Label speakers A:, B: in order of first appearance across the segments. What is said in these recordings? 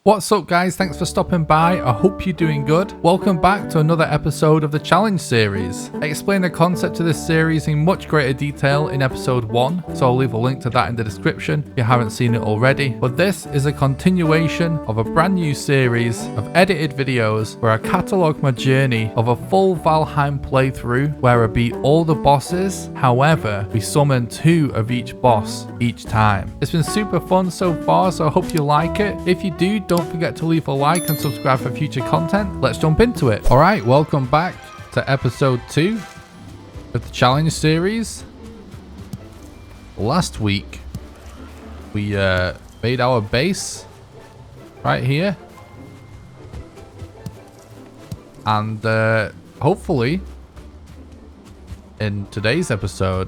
A: What's up guys, thanks for stopping by, I hope you're doing good. Welcome back to another episode of the challenge series. I explain the concept of this series in much greater detail in episode 1, so I'll leave a link to that in the description if you haven't seen it already. But this is a continuation of a brand new series of edited videos where I catalogue my journey of a full Valheim playthrough where I beat all the bosses, however we summon 2 of each boss each time. It's been super fun so far, so I hope you like it. If you do, don't forget to leave a like and subscribe for future content. Let's jump into it. Alright, welcome back to episode 2 of the challenge series. Last week, we made our base right here. And hopefully, in today's episode,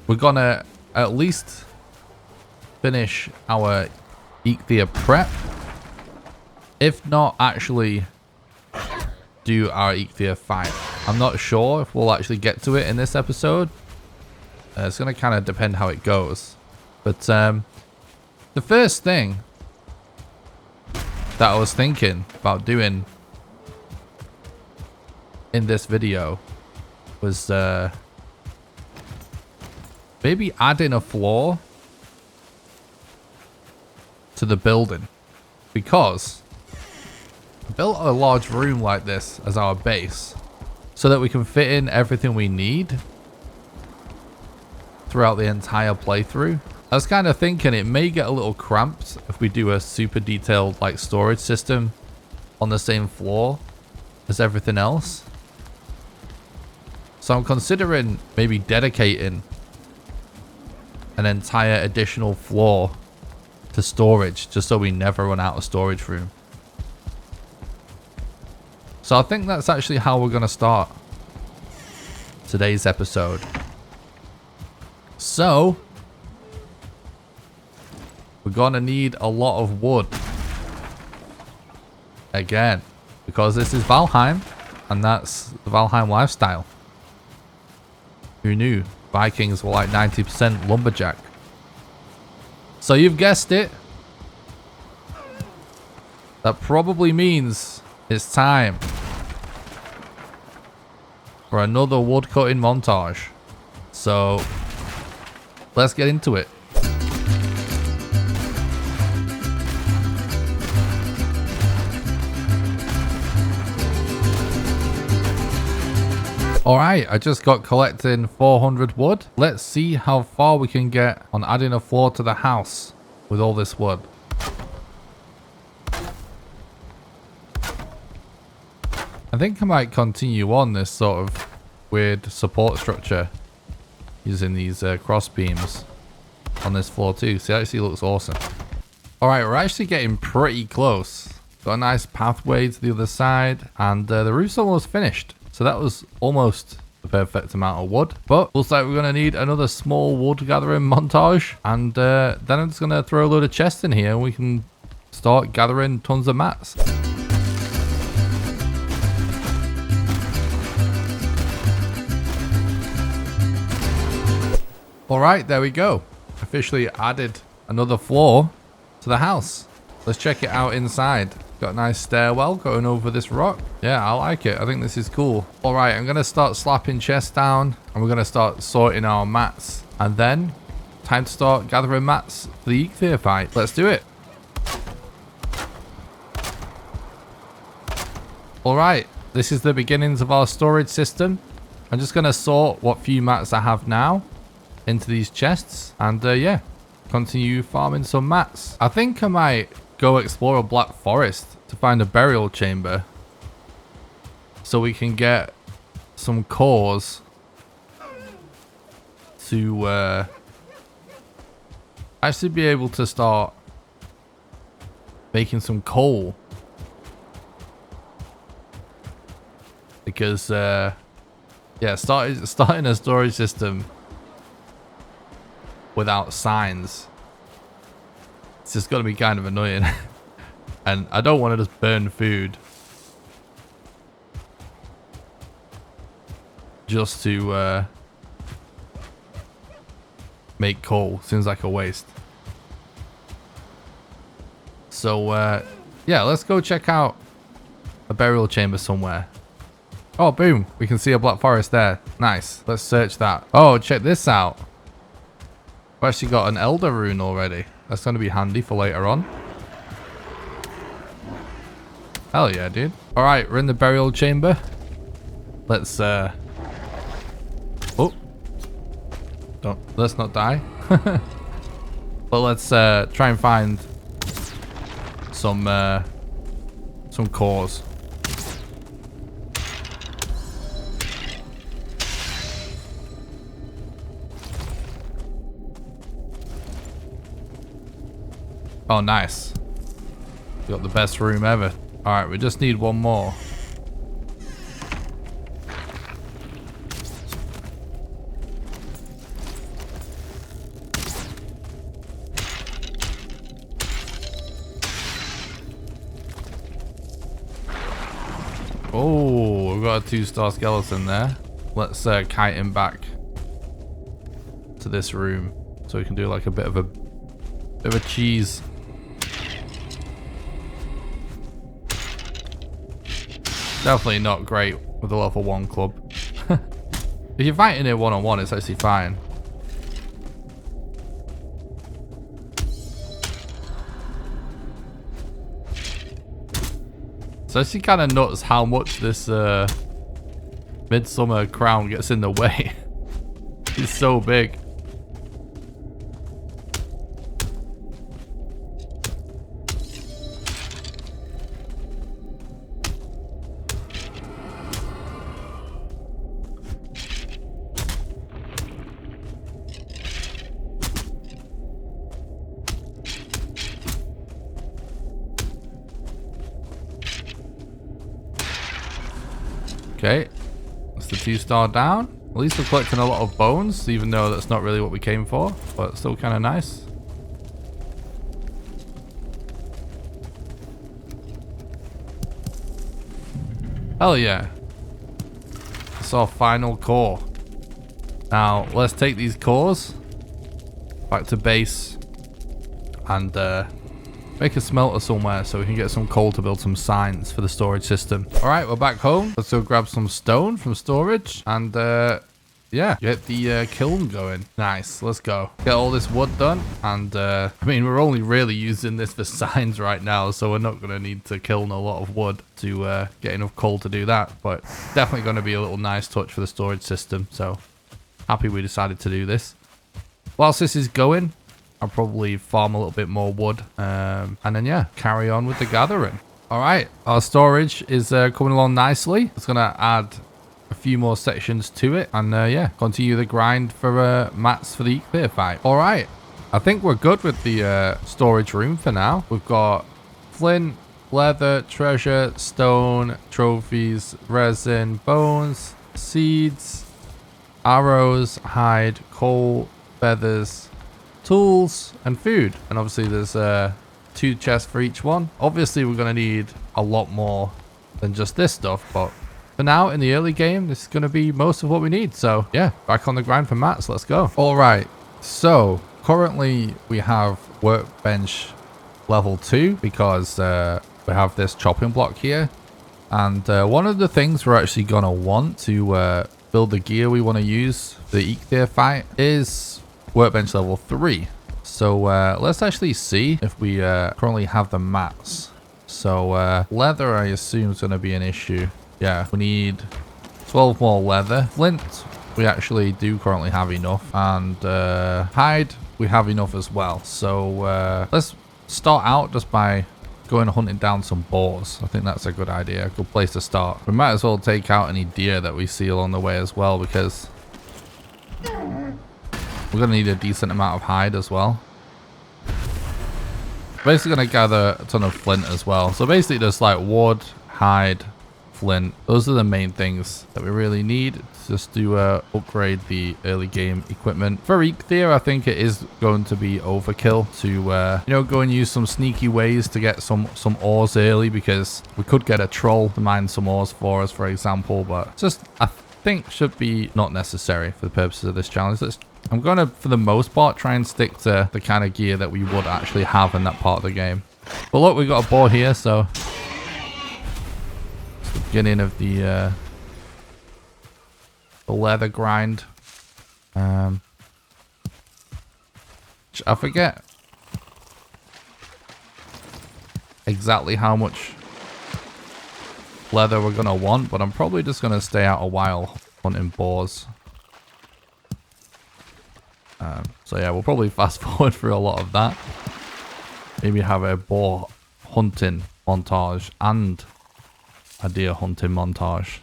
A: we're gonna at least finish our EIKTHYRS prep. If not, actually do our EIKTHYRS fight. I'm not sure if we'll actually get to it in this episode. It's going to kind of depend how it goes. But the first thing that I was thinking about doing in this video was maybe adding a floor to the building, because I built a large room like this as our base so that we can fit in everything we need throughout the entire playthrough. I was kind of thinking it may get a little cramped if we do a super detailed like storage system on the same floor as everything else. So I'm considering maybe dedicating an entire additional floor to storage, just so we never run out of storage room. So I think that's actually how we're going to start today's episode. So we're going to need a lot of wood again, because this is Valheim and that's the Valheim lifestyle. Who knew Vikings were like 90% lumberjack? So you've guessed it. That probably means it's time for another wood cutting montage. So let's get into it. Alright, I just got collecting 400 wood. Let's see how far we can get on adding a floor to the house with all this wood. I think I might continue on this sort of weird support structure using these cross beams on this floor too. See, it actually looks awesome. Alright, we're actually getting pretty close. Got a nice pathway to the other side, and the roof's almost finished. So that was almost the perfect amount of wood. But looks like we're going to need another small wood gathering montage. And then I'm just going to throw a load of chests in here and we can start gathering tons of mats. Alright, there we go. Officially added another floor to the house. Let's check it out inside. Got a nice stairwell going over this rock. Yeah, I like it. I think this is cool. Alright, I'm going to start slapping chests down. And we're going to start sorting our mats. And then, time to start gathering mats for the EIKTHYRS fight. Let's do it. Alright, this is the beginnings of our storage system. I'm just going to sort what few mats I have now into these chests. And yeah, continue farming some mats. I think I might go explore a black forest to find a burial chamber so we can get some cores to actually be able to start making some coal, because yeah, starting a storage system without signs, it's just going to be kind of annoying. And I don't want to just burn food just to make coal. Seems like a waste. So, yeah, let's go check out a burial chamber somewhere. Oh, boom. We can see a black forest there. Nice. Let's search that. Oh, check this out. We've actually got an elder rune already. That's going to be handy for later on. Hell yeah, dude. All right, we're in the burial chamber. Let's, oh. Let's not die. But let's try and find some cores. Oh, nice. We got the best room ever. All right, we just need one more. Oh, we've got a 2-star skeleton there. Let's kite him back to this room so we can do like a bit of a cheese. Definitely not great with the level 1 club. If you're fighting it one-on-one, it's actually fine. It's actually kind of nuts how much this midsummer crown gets in the way. It's so big. Okay, that's the 2-star down. At least we're collecting a lot of bones, even though that's not really what we came for, but still kind of nice. Hell yeah. That's our final core. Now, let's take these cores back to base and make a smelter somewhere so we can get some coal to build some signs for the storage system. All right, we're back home. Let's go grab some stone from storage and yeah, get the kiln going. Nice, let's go. Get all this wood done. And I mean, we're only really using this for signs right now, so we're not going to need to kiln a lot of wood to get enough coal to do that. But definitely going to be a little nice touch for the storage system. So happy we decided to do this. Whilst this is going, I'll probably farm a little bit more wood and then yeah, carry on with the gathering. All right, our storage is coming along nicely. It's gonna add a few more sections to it and yeah, continue the grind for mats for the EIKTHYRS fight. All right, I think we're good with the storage room for now. We've got flint, leather, treasure, stone, trophies, resin, bones, seeds, arrows, hide, coal, feathers, tools and food, and obviously there's 2 chests for each one. Obviously we're going to need a lot more than just this stuff, but for now in the early game this is going to be most of what we need. So yeah, back on the grind for mats. Let's go. All right, so currently we have workbench level 2 because we have this chopping block here, and one of the things we're actually going to want to build the gear we want to use for the EIKTHYRS fight is workbench level 3. So let's actually see if we currently have the mats. So leather I assume is going to be an issue. Yeah, we need 12 more leather. Flint we actually do currently have enough, and hide we have enough as well. So let's start out just by going hunting down some boars. I think that's a good idea, a good place to start. We might as well take out any deer that we see along the way as well, because we're going to need a decent amount of hide as well. Basically going to gather a ton of flint as well. So basically just like wood, hide, flint. Those are the main things that we really need just to upgrade the early game equipment. For EIKTHYRS, I think it is going to be overkill to, you know, go and use some sneaky ways to get some ores early, because we could get a troll to mine some ores for us, for example. But just, I think should be not necessary for the purposes of this challenge. I'm going to, for the most part, try and stick to the kind of gear that we would actually have in that part of the game. But look, we got a boar here, so it's the beginning of the leather grind. I forget exactly how much leather we're gonna want, but I'm probably just gonna stay out a while hunting boars. So yeah, we'll probably fast forward through a lot of that. Maybe have a boar hunting montage and a deer hunting montage.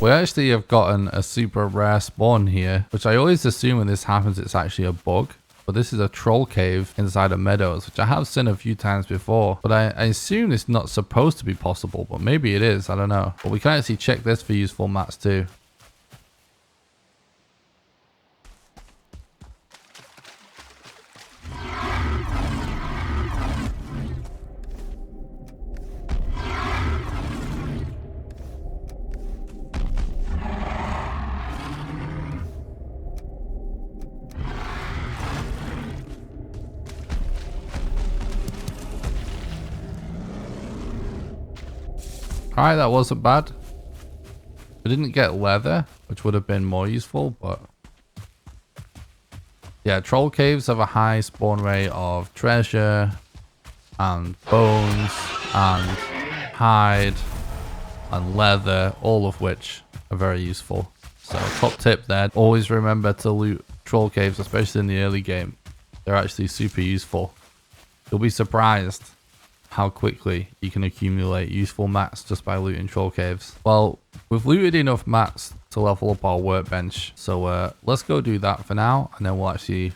A: We actually have gotten a super rare spawn here, which I always assume when this happens it's actually a bug. But this is a troll cave inside of meadows, which I have seen a few times before. But I assume it's not supposed to be possible, but maybe it is, I don't know. But we can actually check this for useful mats too. Alright, that wasn't bad. We didn't get leather, which would have been more useful, but yeah, troll caves have a high spawn rate of treasure and bones and hide and leather, all of which are very useful. So top tip there, always remember to loot troll caves, especially in the early game. They're actually super useful. You'll be surprised how quickly you can accumulate useful mats just by looting troll caves. Well, we've looted enough mats to level up our workbench, so let's go do that for now, and then we'll actually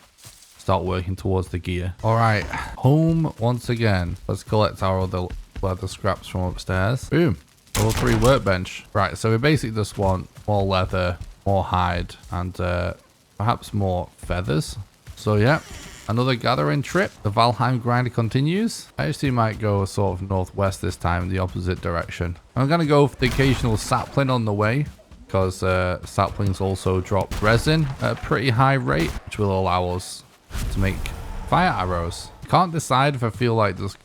A: start working towards the gear. All right, home once again. Let's collect our other leather scraps from upstairs. Boom, level 3 workbench. Right, so we basically just want more leather, more hide, and perhaps more feathers. So yeah, another gathering trip. The Valheim grind continues. I actually might go sort of northwest this time, the opposite direction. I'm going to go for the occasional sapling on the way, because saplings also drop resin at a pretty high rate, which will allow us to make fire arrows. Can't decide if I feel like just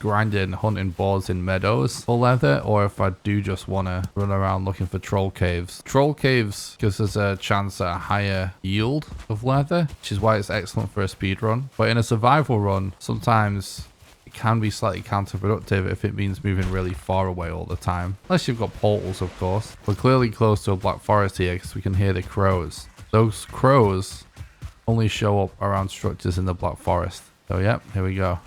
A: grinding, hunting boars in meadows for leather, or if I do just want to run around looking for troll caves. Troll caves gives us a chance at a higher yield of leather, which is why it's excellent for a speed run. But in a survival run, sometimes it can be slightly counterproductive if it means moving really far away all the time. Unless you've got portals, of course. We're clearly close to a black forest here because we can hear the crows. Those crows only show up around structures in the black forest. So yep, here we go.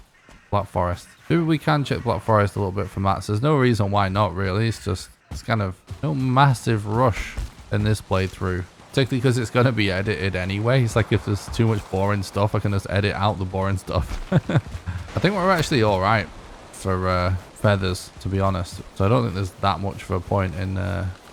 A: Black forest. Maybe we can check black forest a little bit for mats. There's no reason why not, really. It's just, it's kind of no massive rush in this playthrough, particularly because it's going to be edited anyway. It's like if there's too much boring stuff, I can just edit out the boring stuff. I think we're actually all right for feathers, to be honest. So I don't think there's that much of a point in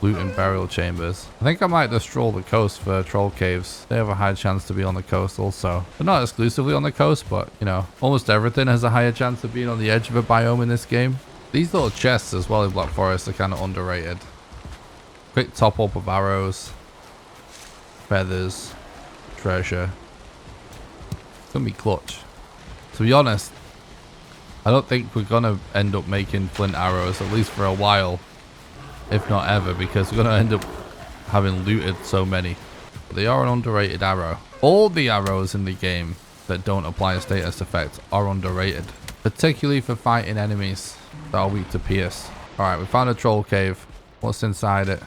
A: looting burial chambers. I think I might just stroll the coast for troll caves. They have a high chance to be on the coast also. But not exclusively on the coast, but you know, almost everything has a higher chance of being on the edge of a biome in this game. These little chests as well in Black Forest are kind of underrated. Quick top up of arrows, feathers, treasure. It's gonna be clutch. To be honest, I don't think we're gonna end up making flint arrows, at least for a while, if not ever, because we're gonna end up having looted so many. But they are an underrated arrow. All the arrows in the game that don't apply a status effect are underrated, particularly for fighting enemies that are weak to pierce. Alright, we found a troll cave. What's inside it?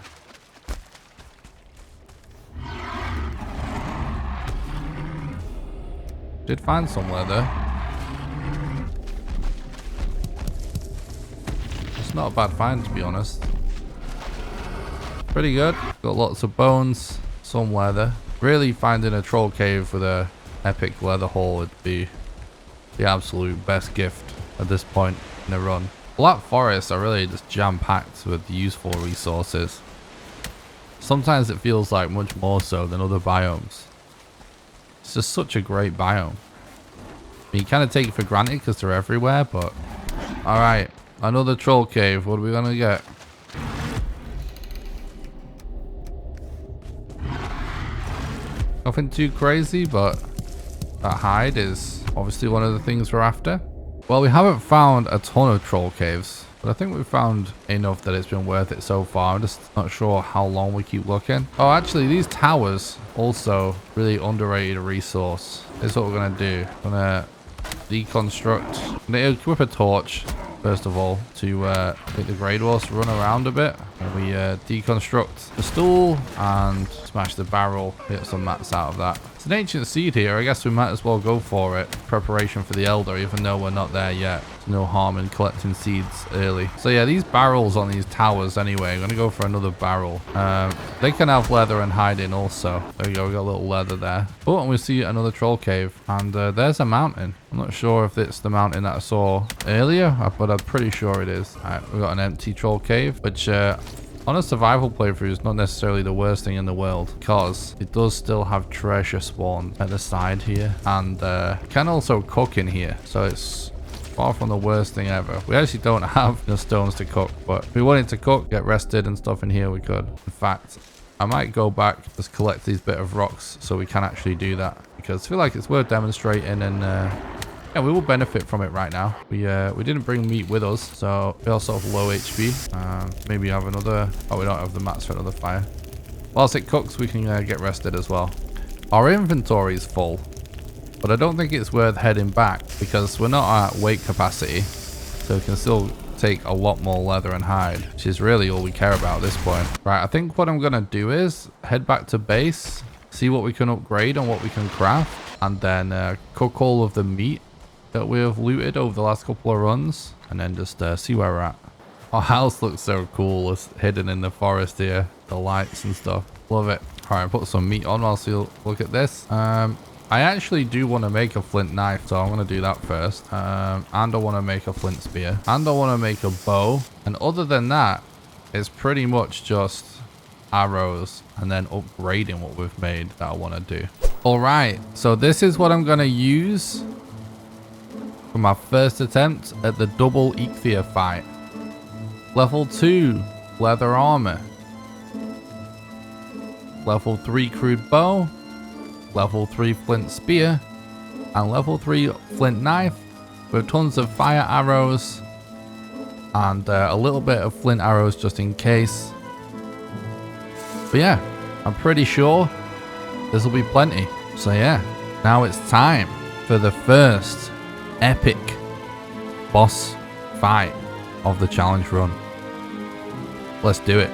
A: Did find some leather. It's not a bad find, to be honest. Pretty good. Got lots of bones, some leather. Really, finding a troll cave with a epic leather haul would be the absolute best gift at this point in the run. Black forests are really just jam-packed with useful resources. Sometimes it feels like much more so than other biomes. It's just such a great biome. I mean, you kind of take it for granted because they're everywhere, but alright. Another troll cave. What are we gonna get? Nothing too crazy, but that hide is obviously one of the things we're after. Well, we haven't found a ton of troll caves, but I think we've found enough that it's been worth it so far. I'm just not sure how long we keep looking. Oh, actually, these towers also really underrated resource. This is what we're gonna do. We're gonna deconstruct. I'm gonna equip a torch first of all to make the grade walls run around a bit. And we deconstruct the stool and smash the barrel, get some mats out of that. It's an ancient seed here. I guess we might as well go for it. Preparation for the elder, even though we're not there yet. There's no harm in collecting seeds early. So yeah, these barrels on these towers anyway. I'm gonna go for another barrel. They can have leather and hiding also. There we go, we got a little leather there. Oh, and we see another troll cave, and there's a mountain. I'm not sure if it's the mountain that I saw earlier, but I'm pretty sure it is. All right, we got an empty troll cave, which on a survival playthrough is not necessarily the worst thing in the world, because it does still have treasure spawn at the side here, and can also cook in here, so it's far from the worst thing ever. We actually don't have enough stones to cook, but if we wanted to cook, get rested and stuff in here, we could. In fact, I might go back, just collect these bit of rocks so we can actually do that, because I feel like it's worth demonstrating, and yeah, we will benefit from it right now. We didn't bring meat with us, so we also have low HP. Maybe have another... Oh, we don't have the mats for another fire. Whilst it cooks, we can get rested as well. Our inventory is full, but I don't think it's worth heading back because we're not at weight capacity, so we can still take a lot more leather and hide, which is really all we care about at this point. Right, I think what I'm gonna do is head back to base, see what we can upgrade and what we can craft, and then cook all of the meat that we have looted over the last couple of runs, and then just see where we're at. Our house looks so cool. It's hidden in the forest here, the lights and stuff. Love it. All right, put some meat on whilst you look at this. I actually do want to make a flint knife, so I'm going to do that first. And I want to make a flint spear, and I want to make a bow. And other than that, it's pretty much just arrows and then upgrading what we've made that I want to do. All right, so this is what I'm going to use for my first attempt at the double EIKTHYRS fight. Level 2 leather armor, level 3 crude bow, level 3 flint spear, and level 3 flint knife with tons of fire arrows and a little bit of flint arrows just in case. But yeah, I'm pretty sure this will be plenty. So yeah, now it's time for the first epic boss fight of the challenge run. Let's do it.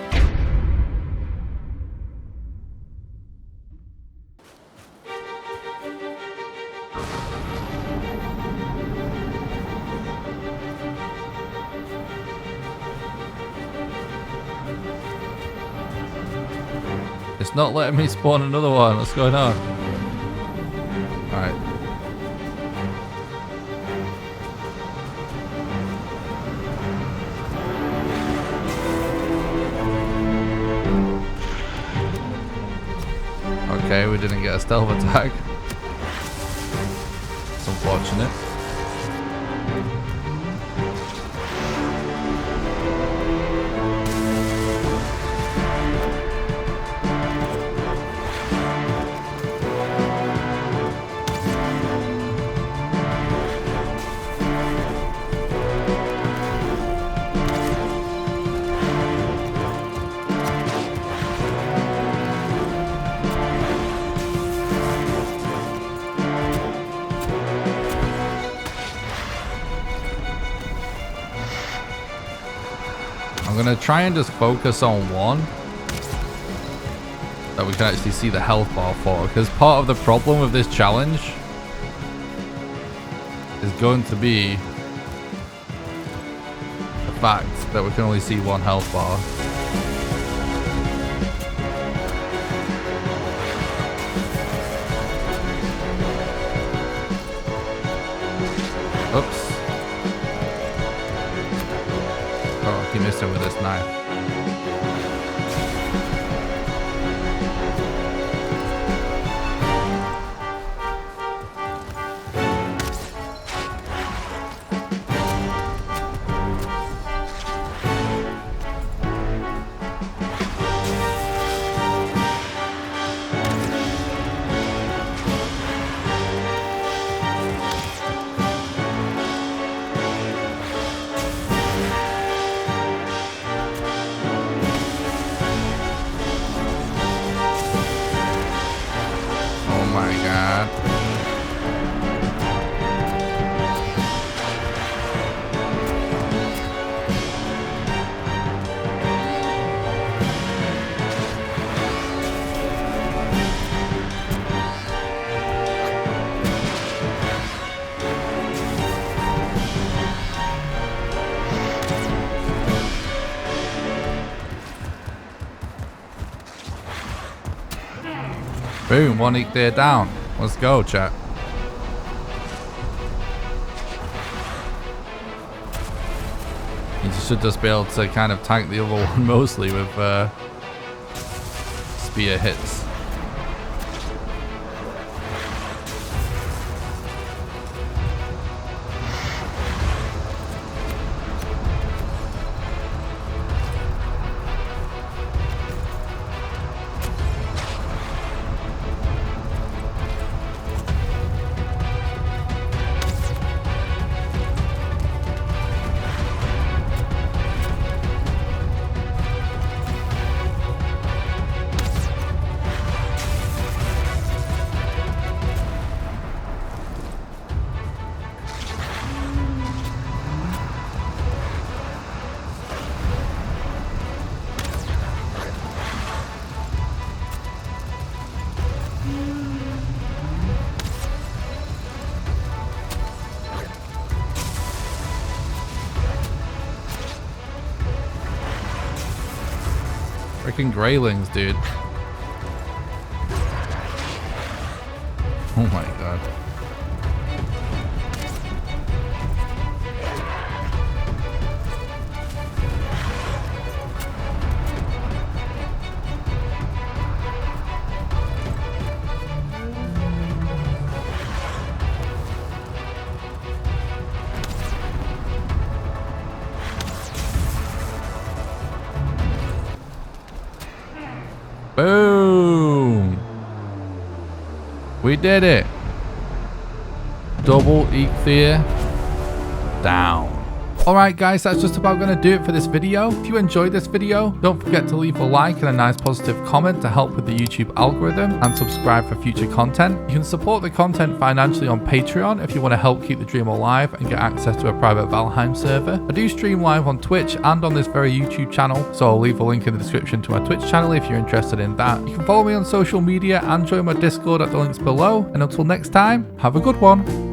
A: It's not letting me spawn another one. What's going on? Alright. Okay, we didn't get a stealth attack. It's unfortunate. I'm gonna try and just focus on one that we can actually see the health bar for, because part of the problem with this challenge is going to be the fact that we can only see one health bar. Oops. Oh, he missed it with this knife. Boom, one EIKTHYRS down. Let's go, chat. You should just be able to kind of tank the other one mostly with spear hits. Freaking Greylings, dude. Oh my god. Boom! We did it! Double EIKTHYRS down. Alright guys, that's just about going to do it for this video. If you enjoyed this video, don't forget to leave a like and a nice positive comment to help with the YouTube algorithm, and subscribe for future content. You can support the content financially on Patreon if you want to help keep the dream alive and get access to a private Valheim server. I do stream live on Twitch and on this very YouTube channel, so I'll leave a link in the description to my Twitch channel if you're interested in that. You can follow me on social media and join my Discord at the links below, and until next time, have a good one.